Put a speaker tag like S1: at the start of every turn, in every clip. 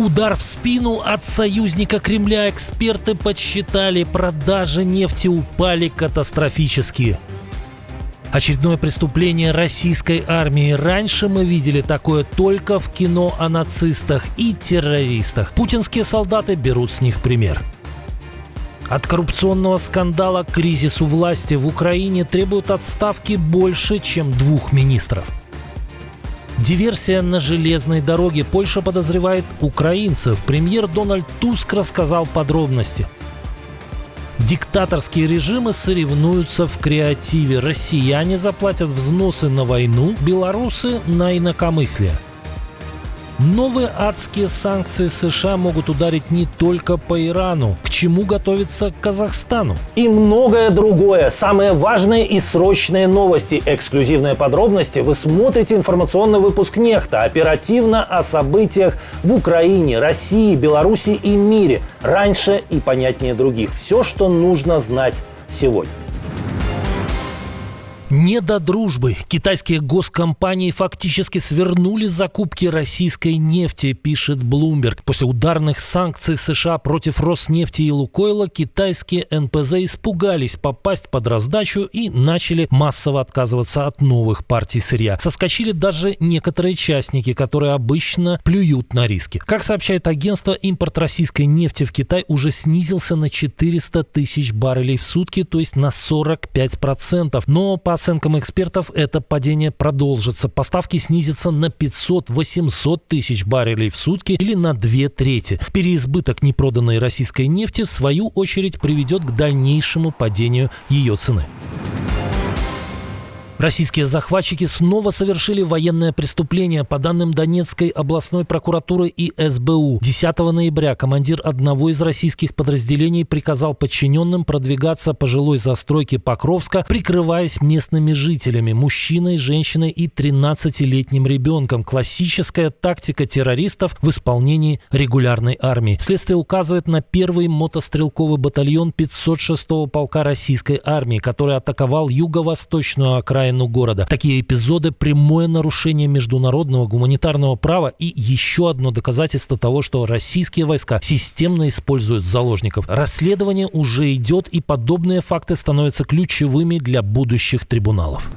S1: Удар в спину от союзника Кремля. Эксперты подсчитали, продажи нефти упали катастрофически. Очередное преступление российской армии. Раньше мы видели такое только в кино о нацистах и террористах. Путинские солдаты берут с них пример. От коррупционного скандала к кризису власти в Украине требуют отставки больше, чем 2 министров. Диверсия на железной дороге. Польша подозревает украинцев. Премьер Дональд Туск рассказал подробности. Диктаторские режимы соревнуются в креативе. Россияне заплатят взносы на войну, белорусы – на инакомыслие. Новые адские санкции США могут ударить не только по Ирану. К чему готовится Казахстану?
S2: И многое другое. Самые важные и срочные новости. Эксклюзивные подробности. Вы смотрите информационный выпуск «Нехта». Оперативно о событиях в Украине, России, Беларуси и мире. Раньше и понятнее других. Все, что нужно знать сегодня.
S1: Не до дружбы. Китайские госкомпании фактически свернули закупки российской нефти, пишет Bloomberg. После ударных санкций США против Роснефти и Лукойла китайские НПЗ испугались попасть под раздачу и начали массово отказываться от новых партий сырья. Соскочили даже некоторые частники, которые обычно плюют на риски. Как сообщает агентство, импорт российской нефти в Китай уже снизился на 400 тысяч баррелей в сутки, то есть на 45%. Но по оценкам экспертов, это падение продолжится. Поставки снизятся на 500-800 тысяч баррелей в сутки или на 2/3. Переизбыток непроданной российской нефти, в свою очередь, приведет к дальнейшему падению ее цены. Российские захватчики снова совершили военное преступление. По данным Донецкой областной прокуратуры и СБУ, 10 ноября командир одного из российских подразделений приказал подчиненным продвигаться по жилой застройке Покровска, прикрываясь местными жителями, мужчиной, женщиной и 13-летним ребенком. Классическая тактика террористов в исполнении регулярной армии. Следствие указывает на 1-й мотострелковый батальон 506-го полка российской армии, который атаковал юго-восточную окраину города. Такие эпизоды – прямое нарушение международного гуманитарного права и еще одно доказательство того, что российские войска системно используют заложников. Расследование уже идет, и подобные факты становятся ключевыми для будущих трибуналов.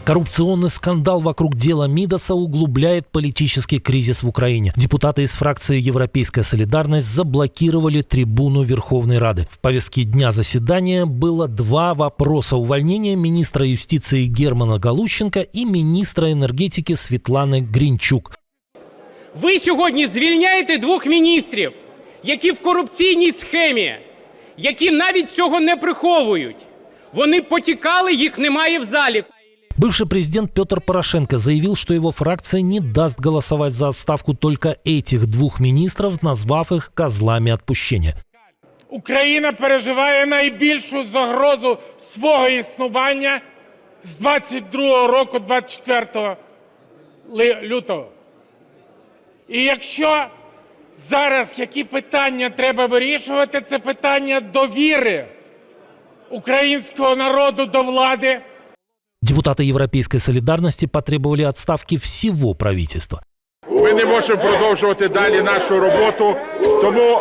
S1: Коррупционный скандал вокруг дела Мидаса углубляет политический кризис в Украине. Депутаты из фракции «Европейская солидарность» заблокировали трибуну Верховной Рады. В повестке дня заседания было 2 вопроса: увольнение министра юстиции Германа Галущенка и министра енергетики Світлани Гринчук.
S3: Ви сьогодні звільняєте 2 міністрів, які в корупційній схемі, які навіть цього не приховують. Вони потікали, їх немає в залі.
S1: Бывший президент Петр Порошенко заявил, что его фракция не даст голосовать за отставку только этих 2 министров, назвав их козлами отпущения.
S4: Україна переживає найбільшу загрозу свого існування з 22 року, 24 лютого. І якщо зараз які питання треба вирішувати, це питання довіри українського народу до влади.
S1: Депутаты Европейской солидарности потребовали отставки всего правительства.
S5: Ми не можемо продовжувати далі нашу роботу, тому...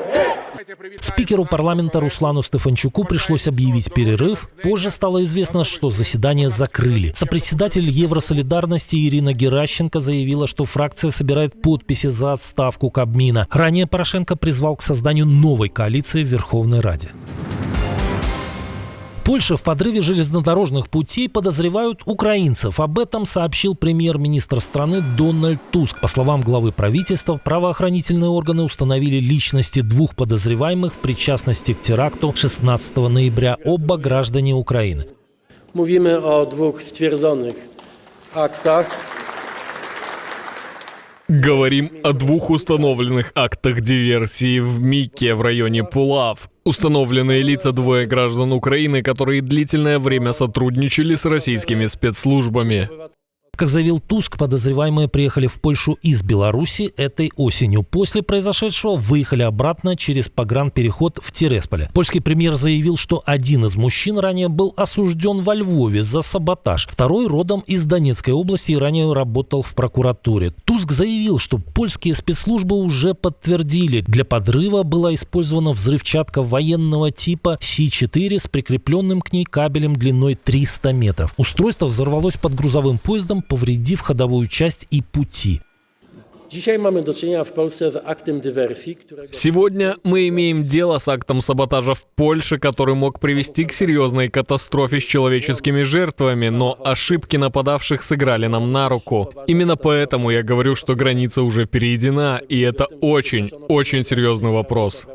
S1: Спикеру парламента Руслану Стефанчуку пришлось объявить перерыв. Позже стало известно, что заседание закрыли. Сопредседатель Евросолидарности Ирина Геращенко заявила, что фракция собирает подписи за отставку Кабмина. Ранее Порошенко призвал к созданию новой коалиции в Верховной Раде. В Польше в подрыве железнодорожных путей подозревают украинцев. Об этом сообщил премьер-министр страны Дональд Туск. По словам главы правительства, правоохранительные органы установили личности 2 подозреваемых в причастности к теракту 16 ноября. Оба граждане Украины.
S6: Mówimy o 2 stwierdzonych aktach.
S7: Говорим о 2 установленных актах диверсии в МИКе в районе Пулав. Установленные лица 2 граждан Украины, которые длительное время сотрудничали с российскими спецслужбами.
S1: Как заявил Туск, подозреваемые приехали в Польшу из Беларуси этой осенью. После произошедшего выехали обратно через погранпереход в Тирасполе. Польский премьер заявил, что один из мужчин ранее был осужден во Львове за саботаж. Второй родом из Донецкой области и ранее работал в прокуратуре. Туск заявил, что польские спецслужбы уже подтвердили, для подрыва была использована взрывчатка военного типа Си-4 с прикрепленным к ней кабелем длиной 300 метров. Устройство взорвалось под грузовым поездом, повредив ходовую часть и пути.
S7: Сегодня мы имеем дело с актом саботажа в Польше, который мог привести к серьезной катастрофе с человеческими жертвами, но ошибки нападавших сыграли нам на руку. Именно поэтому я говорю, что граница уже перейдена, и это очень серьезный вопрос.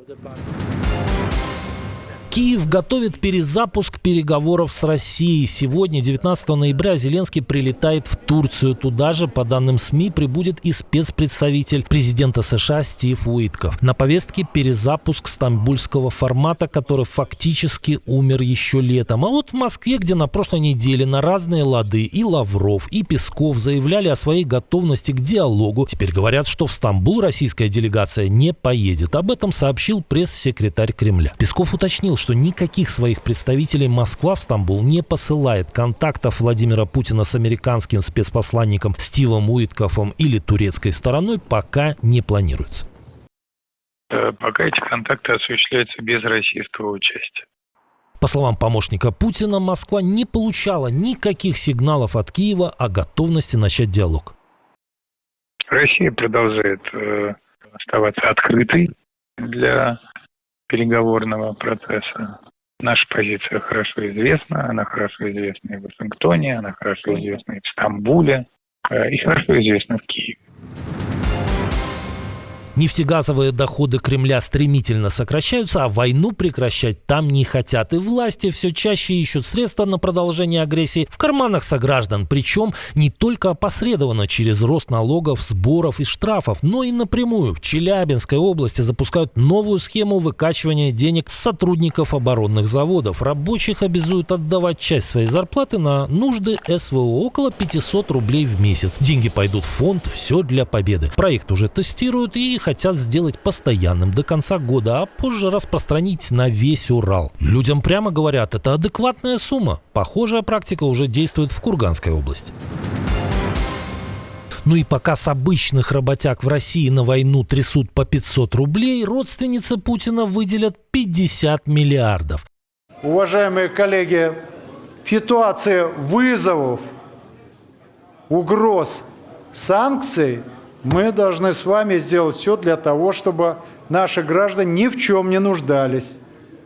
S1: Киев готовит перезапуск переговоров с Россией. Сегодня, 19 ноября, Зеленский прилетает в Турцию. Туда же, по данным СМИ, прибудет и спецпредставитель президента США Стив Уитков. На повестке перезапуск стамбульского формата, который фактически умер еще летом. А вот в Москве, где на прошлой неделе на разные лады и Лавров, и Песков заявляли о своей готовности к диалогу, теперь говорят, что в Стамбул российская делегация не поедет. Об этом сообщил пресс-секретарь Кремля. Песков уточнил, что никаких своих представителей Москва в Стамбул не посылает. Контактов Владимира Путина с американским спецпосланником Стивом Уитковым или турецкой стороной пока не планируется.
S8: Пока эти контакты осуществляются без российского участия.
S1: По словам помощника Путина, Москва не получала никаких сигналов от Киева о готовности начать диалог.
S8: Россия продолжает оставаться открытой для переговорного процесса. Наша позиция хорошо известна, она хорошо известна и в Вашингтоне, она хорошо известна и в Стамбуле, и хорошо известна в Киеве.
S1: Нефтегазовые доходы Кремля стремительно сокращаются, а войну прекращать там не хотят. И власти все чаще ищут средства на продолжение агрессии в карманах сограждан. Причем не только опосредованно через рост налогов, сборов и штрафов, но и напрямую. В Челябинской области запускают новую схему выкачивания денег с сотрудников оборонных заводов. Рабочих обязуют отдавать часть своей зарплаты на нужды СВО, около 500 рублей в месяц. Деньги пойдут в фонд «Все для победы». Проект уже тестируют и хотят сделать постоянным до конца года, а позже распространить на весь Урал. Людям прямо говорят, это адекватная сумма. Похожая практика уже действует в Курганской области. Ну и пока с обычных работяг в России на войну трясут по 500 рублей, родственницы Путина выделят 50 миллиардов.
S9: Уважаемые коллеги, в ситуации вызовов, угроз, санкций мы должны с вами сделать все для того, чтобы наши граждане ни в чем не нуждались.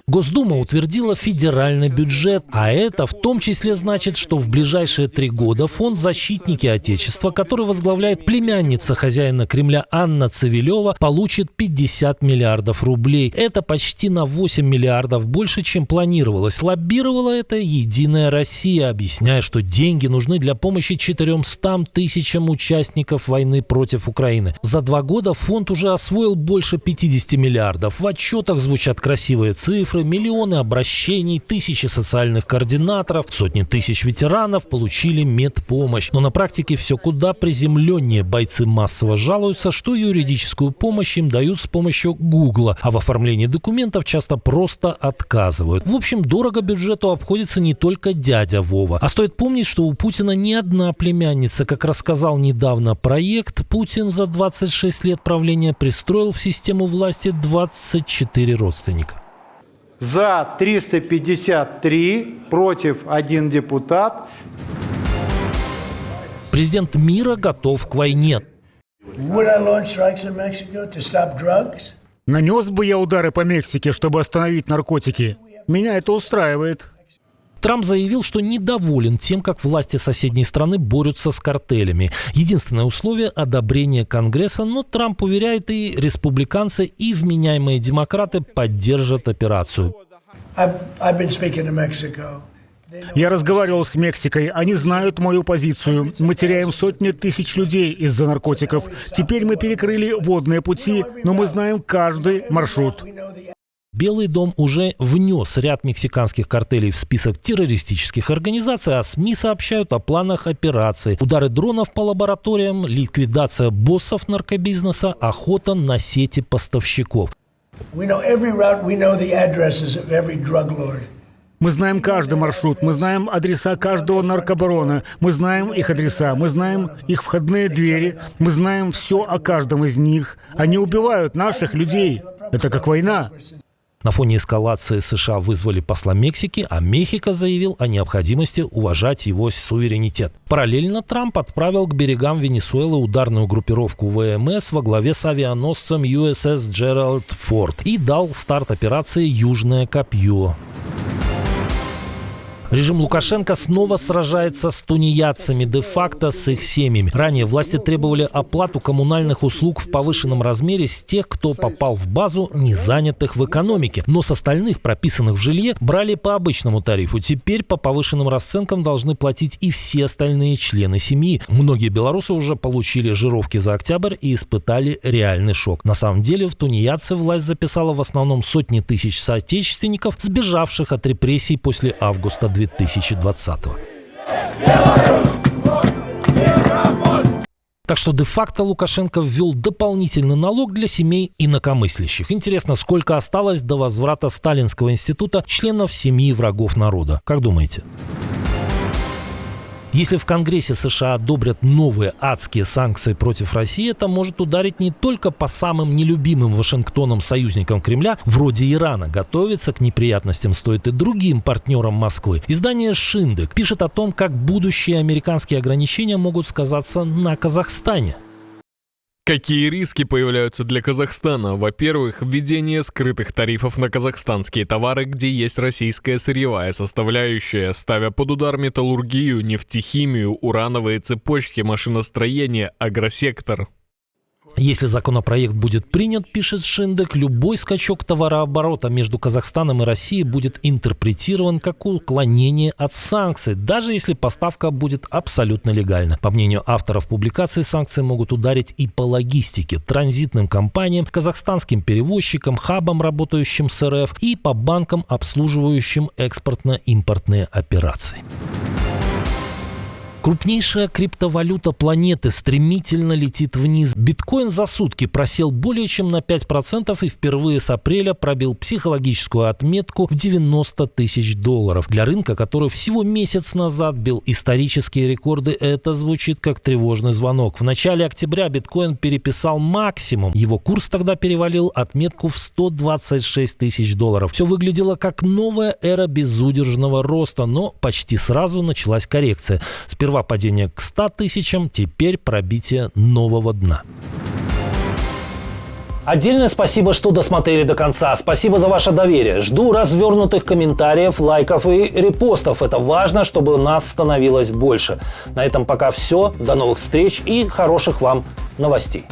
S1: Госдума утвердила федеральный бюджет, а это в том числе значит, что в ближайшие 3 года фонд «Защитники Отечества», который возглавляет племянница хозяина Кремля Анна Цивилева, получит 50 миллиардов рублей. Это почти на 8 миллиардов больше, чем планировалось. Лоббировала это «Единая Россия», объясняя, что деньги нужны для помощи 400 тысячам участников войны против Украины. За 2 года фонд уже освоил больше 50 миллиардов. В отчетах звучат красивые цифры. Миллионы обращений, тысячи социальных координаторов, сотни тысяч ветеранов получили медпомощь. Но на практике все куда приземленнее. Бойцы массово жалуются, что юридическую помощь им дают с помощью Гугла, а в оформлении документов часто просто отказывают. В общем, дорого бюджету обходится не только дядя Вова. А стоит помнить, что у Путина не одна племянница. Как рассказал недавно проект, Путин за 26 лет правления пристроил в систему власти 24 родственника.
S9: За 353, против 1 депутат.
S1: Президент мира готов к войне.
S10: Нанес бы я удары по Мексике, чтобы остановить наркотики. Меня это устраивает.
S1: Трамп заявил, что недоволен тем, как власти соседней страны борются с картелями. Единственное условие – одобрение Конгресса, но Трамп уверяет, и республиканцы, и вменяемые демократы поддержат операцию.
S10: Я разговаривал с Мексикой, они знают мою позицию. Мы теряем сотни тысяч людей из-за наркотиков. Теперь мы перекрыли водные пути, но мы знаем каждый маршрут.
S1: Белый дом уже внес ряд мексиканских картелей в список террористических организаций, а СМИ сообщают о планах операций. Удары дронов по лабораториям, ликвидация боссов наркобизнеса, охота на сети поставщиков.
S10: Мы знаем каждый маршрут, мы знаем адреса каждого наркобарона, мы знаем их адреса, мы знаем их входные двери, мы знаем все о каждом из них. Они убивают наших людей. Это как война.
S1: На фоне эскалации США вызвали посла Мексики, а Мехико заявил о необходимости уважать его суверенитет. Параллельно Трамп отправил к берегам Венесуэлы ударную группировку ВМС во главе с авианосцем USS Джеральд Форд и дал старт операции «Южное копье». Режим Лукашенко снова сражается с тунеядцами, де-факто с их семьями. Ранее власти требовали оплату коммунальных услуг в повышенном размере с тех, кто попал в базу незанятых в экономике. Но с остальных, прописанных в жилье, брали по обычному тарифу. Теперь по повышенным расценкам должны платить и все остальные члены семьи. Многие белорусы уже получили жировки за октябрь и испытали реальный шок. На самом деле в тунеядцы власть записала в основном сотни тысяч соотечественников, сбежавших от репрессий после августа 2020-го. Так что де-факто Лукашенко ввел дополнительный налог для семей инакомыслящих. Интересно, сколько осталось до возврата Сталинского института членов семьи врагов народа? Как думаете? Если в Конгрессе США одобрят новые адские санкции против России, это может ударить не только по самым нелюбимым Вашингтоном союзникам Кремля, вроде Ирана. Готовиться к неприятностям стоит и другим партнерам Москвы. Издание «Шиндек» пишет о том, как будущие американские ограничения могут сказаться на Казахстане.
S7: Какие риски появляются для Казахстана? Во-первых, введение скрытых тарифов на казахстанские товары, где есть российская сырьевая составляющая, ставя под удар металлургию, нефтехимию, урановые цепочки, машиностроение, агросектор.
S1: Если законопроект будет принят, пишет Шиндек, любой скачок товарооборота между Казахстаном и Россией будет интерпретирован как уклонение от санкций, даже если поставка будет абсолютно легальна. По мнению авторов публикации, санкции могут ударить и по логистике, транзитным компаниям, казахстанским перевозчикам, хабам, работающим с РФ, и по банкам, обслуживающим экспортно-импортные операции. Крупнейшая криптовалюта планеты стремительно летит вниз. Биткоин за сутки просел более чем на 5% и впервые с апреля пробил психологическую отметку в $90 тысяч. Для рынка, который всего месяц назад бил исторические рекорды, это звучит как тревожный звонок. В начале октября биткоин переписал максимум. Его курс тогда перевалил отметку в $126 тысяч. Все выглядело как новая эра безудержного роста, но почти сразу началась коррекция. Сперва падение к 100 тысячам, теперь пробитие нового дна.
S2: Отдельное спасибо, что досмотрели до конца. Спасибо за ваше доверие. Жду развернутых комментариев, лайков и репостов. Это важно, чтобы нас становилось больше. На этом пока все. До новых встреч и хороших вам новостей.